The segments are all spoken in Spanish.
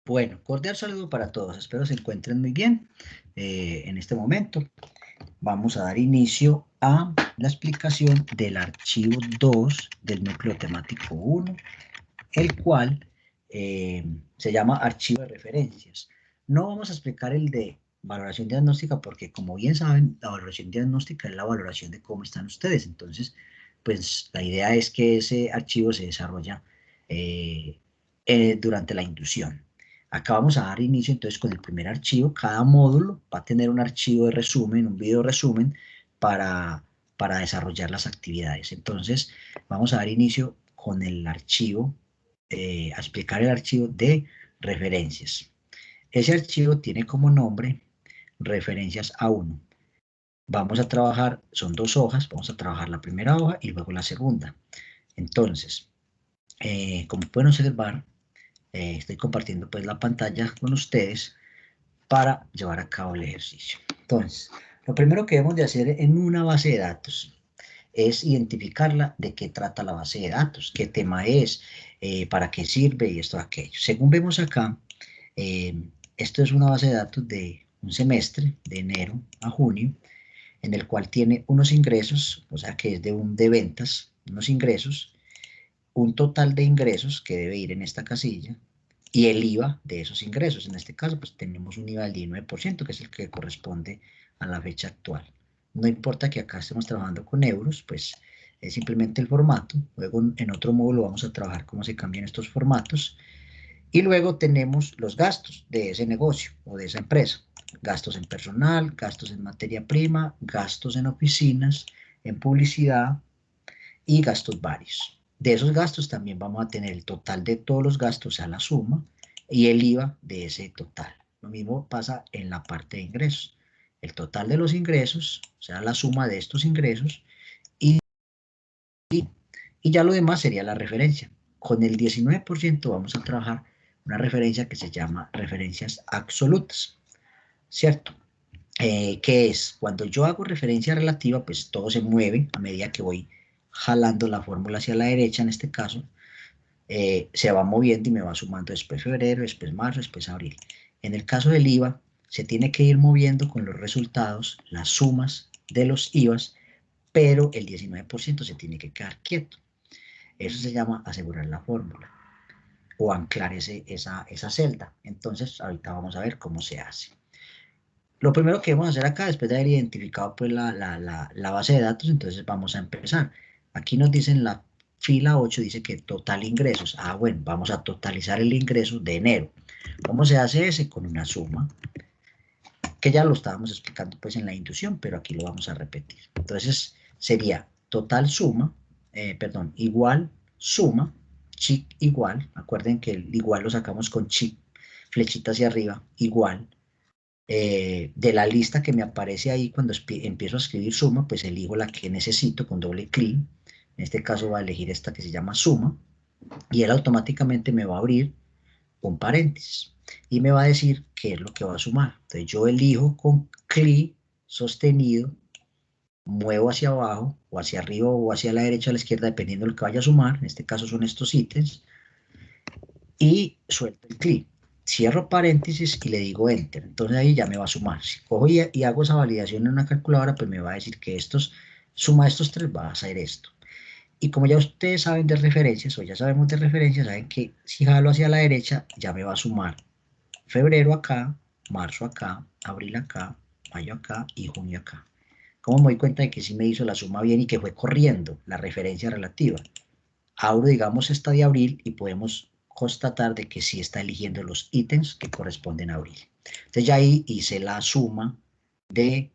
Bueno, cordial saludo para todos. Espero se encuentren muy bien. En este momento vamos a dar inicio a la explicación del archivo 2 del núcleo temático 1, el cual se llama archivo de referencias. No vamos a explicar el de valoración diagnóstica porque, como bien saben, la valoración diagnóstica es la valoración de cómo están ustedes. Entonces, pues la idea es que ese archivo se desarrolla durante la inducción. Acá vamos a dar inicio entonces con el primer archivo. Cada módulo va a tener un archivo de resumen, un video resumen para desarrollar las actividades. Entonces, vamos a dar inicio con el archivo, a explicar el archivo de referencias. Ese archivo tiene como nombre referencias A1. Vamos a trabajar, son dos hojas, vamos a trabajar la primera hoja y luego la segunda. Entonces, como pueden observar, estoy compartiendo pues la pantalla con ustedes para llevar a cabo el ejercicio. Entonces, lo primero que debemos de hacer en una base de datos es identificarla, de qué trata la base de datos, qué tema es, para qué sirve y esto, aquello. Según vemos acá, esto es una base de datos de un semestre, de enero a junio, en el cual tiene unos ingresos, o sea que es de ventas, unos ingresos, un total de ingresos que debe ir en esta casilla, y el IVA de esos ingresos. En este caso, pues tenemos un IVA del 19%, que es el que corresponde a la fecha actual. No importa que acá estemos trabajando con euros, pues es simplemente el formato. Luego en otro módulo vamos a trabajar cómo se cambian estos formatos. Y luego tenemos los gastos de ese negocio o de esa empresa. Gastos en personal, gastos en materia prima, gastos en oficinas, en publicidad y gastos varios. De esos gastos también vamos a tener el total de todos los gastos, o sea, la suma, y el IVA de ese total. Lo mismo pasa en la parte de ingresos. El total de los ingresos, o sea, la suma de estos ingresos, y, y ya lo demás sería la referencia. Con el 19% vamos a trabajar una referencia que se llama referencias absolutas, ¿cierto? Que es, cuando yo hago referencia relativa, pues todo se mueve a medida que voy jalando la fórmula hacia la derecha, en este caso, se va moviendo y me va sumando después febrero, después marzo, después abril. En el caso del IVA, se tiene que ir moviendo con los resultados, las sumas de los IVAs, pero el 19% se tiene que quedar quieto. Eso se llama asegurar la fórmula o anclar esa celda. Entonces, ahorita vamos a ver cómo se hace. Lo primero que vamos a hacer acá, después de haber identificado pues, la base de datos, entonces vamos a empezar. Aquí nos dicen la fila 8, dice que total ingresos. Ah, bueno, vamos a totalizar el ingreso de enero. ¿Cómo se hace ese? Con una suma, que ya lo estábamos explicando pues en la inducción, pero aquí lo vamos a repetir. Entonces sería total suma, perdón, igual suma, chic igual, acuerden que el igual lo sacamos con chic, flechita hacia arriba, igual, de la lista que me aparece ahí cuando empiezo a escribir suma, pues elijo la que necesito con doble clic. En este caso va a elegir esta que se llama suma y él automáticamente me va a abrir un paréntesis y me va a decir qué es lo que va a sumar. Entonces yo elijo con clic sostenido, muevo hacia abajo o hacia arriba o hacia la derecha o a la izquierda dependiendo de lo que vaya a sumar. En este caso son estos ítems y suelto el clic. Cierro paréntesis y le digo Enter. Entonces ahí ya me va a sumar. Si cojo y hago esa validación en una calculadora, pues me va a decir que suma estos tres va a hacer esto. Y como ya ustedes saben de referencias, o ya sabemos de referencias, saben que si jalo hacia la derecha, ya me va a sumar febrero acá, marzo acá, abril acá, mayo acá y junio acá. ¿Cómo me doy cuenta de que sí me hizo la suma bien y que fue corriendo la referencia relativa? Abro, digamos, esta de abril y podemos constatar de que sí está eligiendo los ítems que corresponden a abril. Entonces ya ahí hice la suma de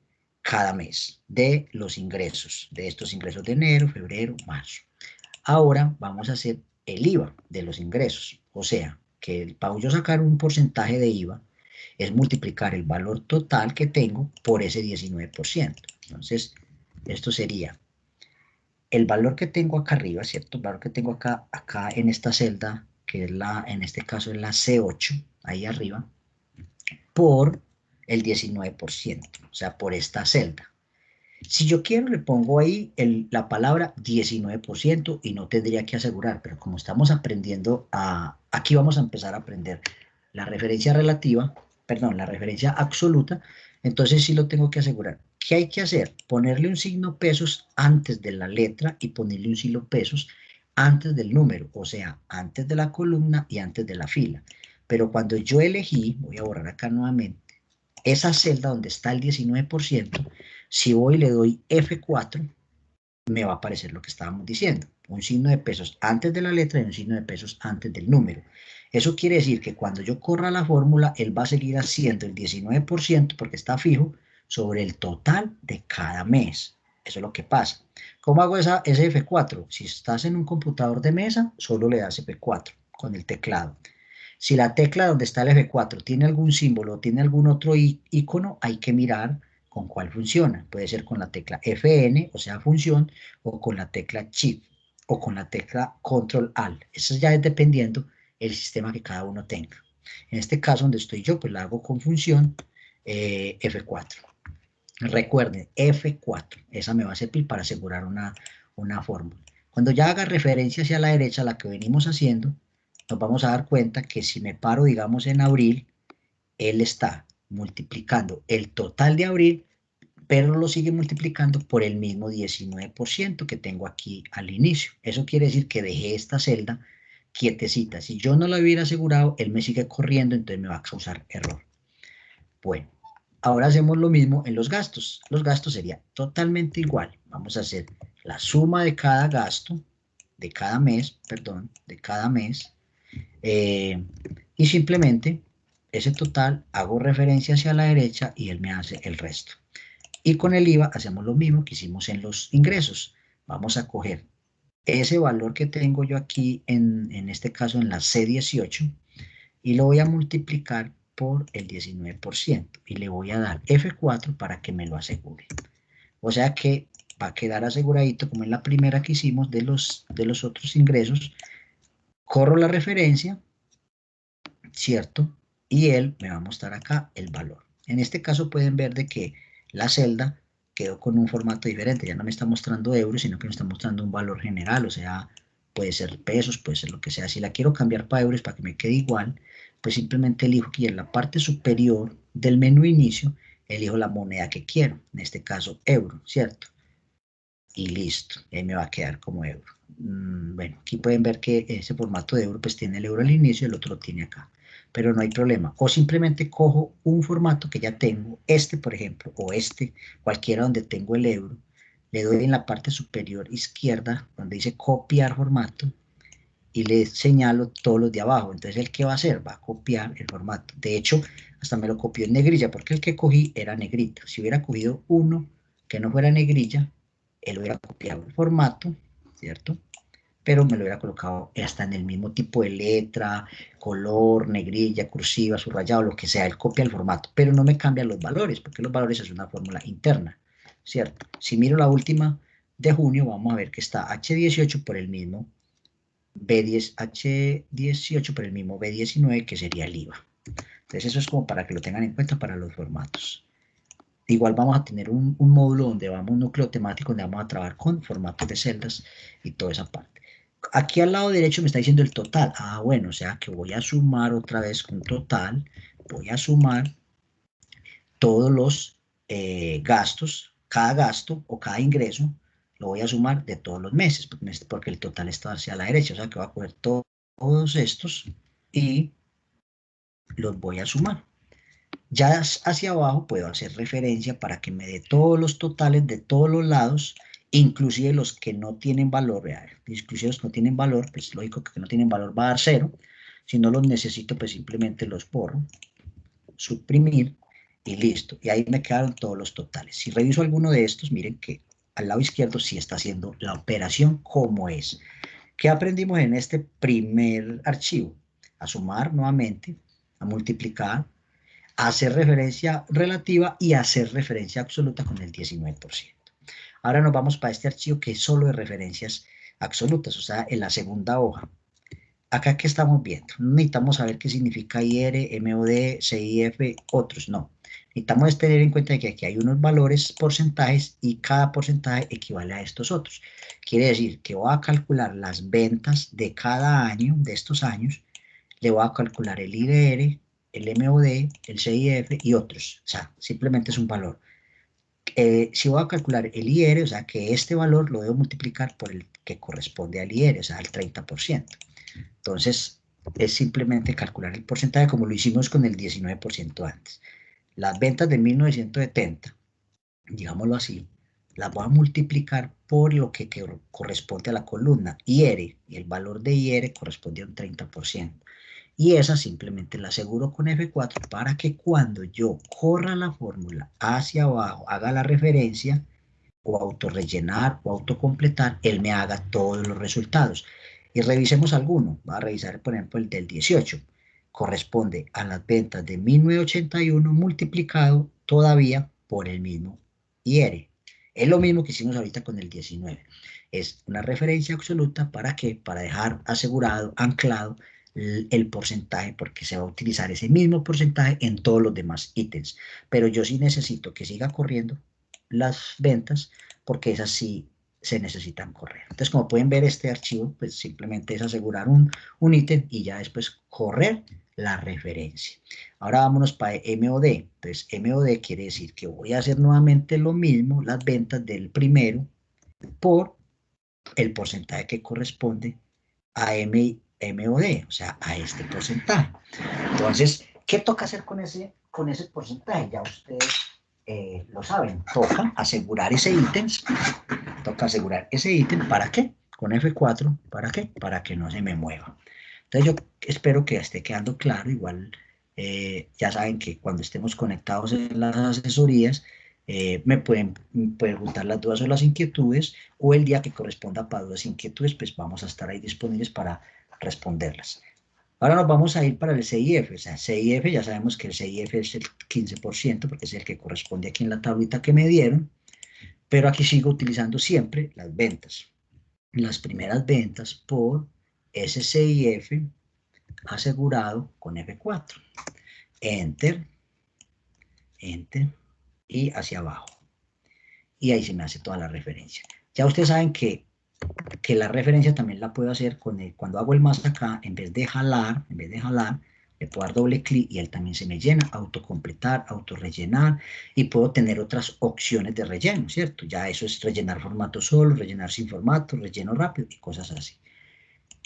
cada mes, de los ingresos, de estos ingresos de enero, febrero, marzo. Ahora vamos a hacer el IVA de los ingresos, o sea, que para yo sacar un porcentaje de IVA es multiplicar el valor total que tengo por ese 19%. Entonces, esto sería el valor que tengo acá arriba, ¿cierto? El valor que tengo acá en esta celda, que es en este caso es la C8, ahí arriba, por el 19%, o sea, por esta celda. Si yo quiero, le pongo ahí la palabra 19% y no tendría que asegurar, pero como estamos aprendiendo aquí vamos a empezar a aprender la referencia relativa, perdón, la referencia absoluta, entonces sí lo tengo que asegurar. ¿Qué hay que hacer? Ponerle un signo pesos antes de la letra y ponerle un signo pesos antes del número, o sea, antes de la columna y antes de la fila. Pero cuando yo elegí, voy a borrar acá nuevamente, esa celda donde está el 19%, si voy y le doy F4, me va a aparecer lo que estábamos diciendo, un signo de pesos antes de la letra y un signo de pesos antes del número. Eso quiere decir que cuando yo corra la fórmula, él va a seguir haciendo el 19% porque está fijo sobre el total de cada mes. Eso es lo que pasa. ¿Cómo hago ese F4? Si estás en un computador de mesa, solo le das F4 con el teclado. Si la tecla donde está el F4 tiene algún símbolo o tiene algún otro icono, hay que mirar con cuál funciona. Puede ser con la tecla Fn, o sea, función, o con la tecla Shift, o con la tecla Control Alt. Eso ya es dependiendo el sistema que cada uno tenga. En este caso, donde estoy yo, pues la hago con función F4. Recuerden, F4. Esa me va a servir para asegurar una fórmula. Cuando ya haga referencia hacia la derecha, la que venimos haciendo, nos vamos a dar cuenta que si me paro, digamos, en abril, él está multiplicando el total de abril, pero lo sigue multiplicando por el mismo 19% que tengo aquí al inicio. Eso quiere decir que dejé esta celda quietecita. Si yo no la hubiera asegurado, él me sigue corriendo, entonces me va a causar error. Bueno, ahora hacemos lo mismo en los gastos. Los gastos sería totalmente igual. Vamos a hacer la suma de cada gasto, de cada mes, perdón, de cada mes, y simplemente ese total hago referencia hacia la derecha y él me hace el resto. Y con el IVA hacemos lo mismo que hicimos en los ingresos. Vamos a coger ese valor que tengo yo aquí, en este caso en la C18, y lo voy a multiplicar por el 19% y le voy a dar F4 para que me lo asegure. O sea que va a quedar aseguradito como en la primera que hicimos de los otros ingresos. Corro la referencia, ¿cierto? Y él me va a mostrar acá el valor. En este caso pueden ver de que la celda quedó con un formato diferente. Ya no me está mostrando euros, sino que me está mostrando un valor general. O sea, puede ser pesos, puede ser lo que sea. Si la quiero cambiar para euros para que me quede igual, pues simplemente elijo aquí en la parte superior del menú inicio, elijo la moneda que quiero. En este caso, euro, ¿cierto? Y listo, y ahí me va a quedar como euro. Bueno, aquí pueden ver que ese formato de euro pues tiene el euro al inicio y el otro lo tiene acá, pero no hay problema. O simplemente cojo un formato que ya tengo, este por ejemplo, o este, cualquiera donde tengo el euro, le doy en la parte superior izquierda donde dice copiar formato y le señalo todos los de abajo. Entonces, ¿el qué va a hacer? Va a copiar el formato. De hecho, hasta me lo copió en negrilla, porque el que cogí era negrita. Si hubiera cogido uno que no fuera negrilla, él hubiera copiado el formato, ¿cierto? Pero me lo hubiera colocado hasta en el mismo tipo de letra, color, negrilla, cursiva, subrayado, lo que sea. Él copia el formato, pero no me cambia los valores, porque los valores es una fórmula interna, ¿cierto? Si miro la última de junio, vamos a ver que está H18 por el mismo B10, H18 por el mismo B19, que sería el IVA. Entonces eso es como para que lo tengan en cuenta para los formatos. Igual vamos a tener un módulo donde vamos, un núcleo temático donde vamos a trabajar con formatos de celdas y toda esa parte. Aquí al lado derecho me está diciendo el total. Ah, bueno, o sea que voy a sumar otra vez con total. Voy a sumar todos los gastos, cada gasto o cada ingreso, lo voy a sumar de todos los meses, porque el total está hacia la derecha, o sea que voy a coger todos estos y los voy a sumar. Ya hacia abajo puedo hacer referencia para que me dé todos los totales de todos los lados, inclusive los que no tienen valor, inclusive los que no tienen valor, pues lógico que no tienen valor va a dar 0, si no los necesito pues simplemente los borro, suprimir y listo. Y ahí me quedaron todos los totales. Si reviso alguno de estos, miren que al lado izquierdo sí está haciendo la operación como es. ¿Qué aprendimos en este primer archivo? A sumar nuevamente, a multiplicar, a hacer referencia relativa y a hacer referencia absoluta con el 19%. Ahora nos vamos para este archivo que es solo de referencias absolutas, o sea, en la segunda hoja. Acá, ¿qué estamos viendo? No necesitamos saber qué significa IR, MOD, CIF, otros, no. Necesitamos tener en cuenta que aquí hay unos valores, porcentajes, y cada porcentaje equivale a estos otros. Quiere decir que voy a calcular las ventas de cada año, de estos años, le voy a calcular el IDR, el MOD, el CIF y otros. O sea, simplemente es un valor. Si voy a calcular el IR, o sea, que este valor lo debo multiplicar por el que corresponde al IR, o sea, al 30%. Entonces, es simplemente calcular el porcentaje como lo hicimos con el 19% antes. Las ventas de 1970, digámoslo así, las voy a multiplicar por lo que corresponde a la columna IR, y el valor de IR corresponde a un 30%. Y esa simplemente la aseguro con F4 para que cuando yo corra la fórmula hacia abajo, haga la referencia, o autorrellenar o autocompletar, él me haga todos los resultados. Y revisemos alguno. Va a revisar, por ejemplo, el del 18. Corresponde a las ventas de 1981 multiplicado todavía por el mismo IR. Es lo mismo que hicimos ahorita con el 19. Es una referencia absoluta para qué, para dejar asegurado, anclado el porcentaje, porque se va a utilizar ese mismo porcentaje en todos los demás ítems. Pero yo sí necesito que siga corriendo las ventas, porque esas sí se necesitan correr. Entonces, como pueden ver, este archivo, pues simplemente es asegurar un ítem y ya después correr la referencia. Ahora vámonos para MOD. Entonces, MOD quiere decir que voy a hacer nuevamente lo mismo, las ventas del primero, por el porcentaje que corresponde a MOD, o sea, a este porcentaje. Entonces, ¿qué toca hacer con ese porcentaje? Ya ustedes lo saben, toca asegurar ese ítem, ¿para qué? Con F4, ¿para qué? Para que no se me mueva. Entonces yo espero que esté quedando claro, igual ya saben que cuando estemos conectados en las asesorías, me pueden preguntar las dudas o las inquietudes, o el día que corresponda para dudas e inquietudes, pues vamos a estar ahí disponibles para responderlas. Ahora nos vamos a ir para el CIF, o sea, CIF, ya sabemos que el CIF es el 15%, porque es el que corresponde aquí en la tablita que me dieron, pero aquí sigo utilizando siempre las ventas. Las primeras ventas por ese CIF asegurado con F4. Enter, Enter, y hacia abajo. Y ahí se me hace toda la referencia. Ya ustedes saben que la referencia también la puedo hacer cuando hago el más acá, en vez de jalar, le puedo dar doble clic y él también se me llena, autocompletar, autorrellenar, y puedo tener otras opciones de relleno, ¿cierto? Ya eso es rellenar formato solo, rellenar sin formato, relleno rápido y cosas así.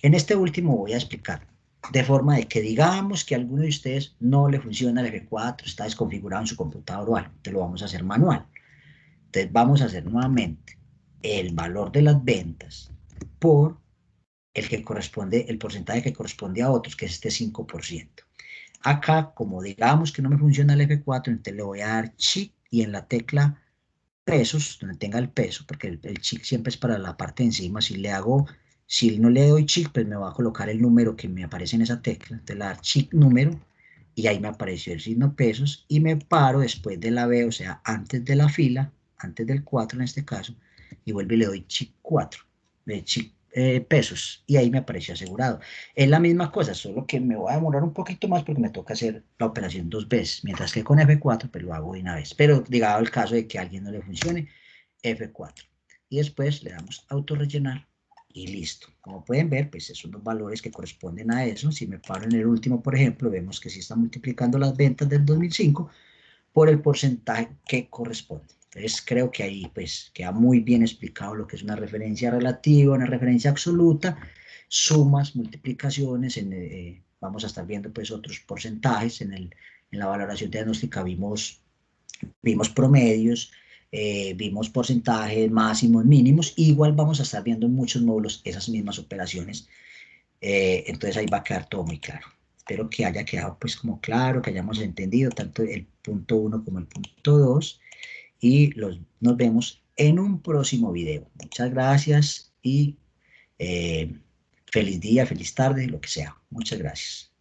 En este último voy a explicar, de forma de que digamos que a alguno de ustedes no le funciona el F4, está desconfigurado en su computador o algo, te lo vamos a hacer manual. Entonces vamos a hacer nuevamente el valor de las ventas por el porcentaje que corresponde a otros, que es este 5%. Acá, como digamos que no me funciona el F4, entonces le voy a dar Shift y en la tecla pesos, donde tenga el peso, porque el Shift siempre es para la parte de encima. Si no le doy Shift, pues me va a colocar el número que me aparece en esa tecla. Entonces le voy a dar Shift número y ahí me apareció el signo pesos y me paro después de la B, o sea, antes de la fila, antes del 4 en este caso, y vuelvo y le doy Shift 4, Shift pesos, y ahí me apareció asegurado. Es la misma cosa, solo que me voy a demorar un poquito más porque me toca hacer la operación dos veces, mientras que con F4 pues lo hago de una vez. Pero digado el caso de que a alguien no le funcione, F4. Y después le damos autorrellenar y listo. Como pueden ver, pues esos son los valores que corresponden a eso. Si me paro en el último, por ejemplo, vemos que sí está multiplicando las ventas del 2005 por el porcentaje que corresponde. Entonces creo que ahí pues queda muy bien explicado lo que es una referencia relativa, una referencia absoluta, sumas, multiplicaciones, vamos a estar viendo pues otros porcentajes, en la valoración diagnóstica vimos promedios, vimos porcentajes máximos, mínimos, igual vamos a estar viendo en muchos módulos esas mismas operaciones, entonces ahí va a quedar todo muy claro. Espero que haya quedado pues como claro, que hayamos entendido tanto el punto 1 como el punto 2 y nos vemos en un próximo video. Muchas gracias y feliz día, feliz tarde, lo que sea. Muchas gracias.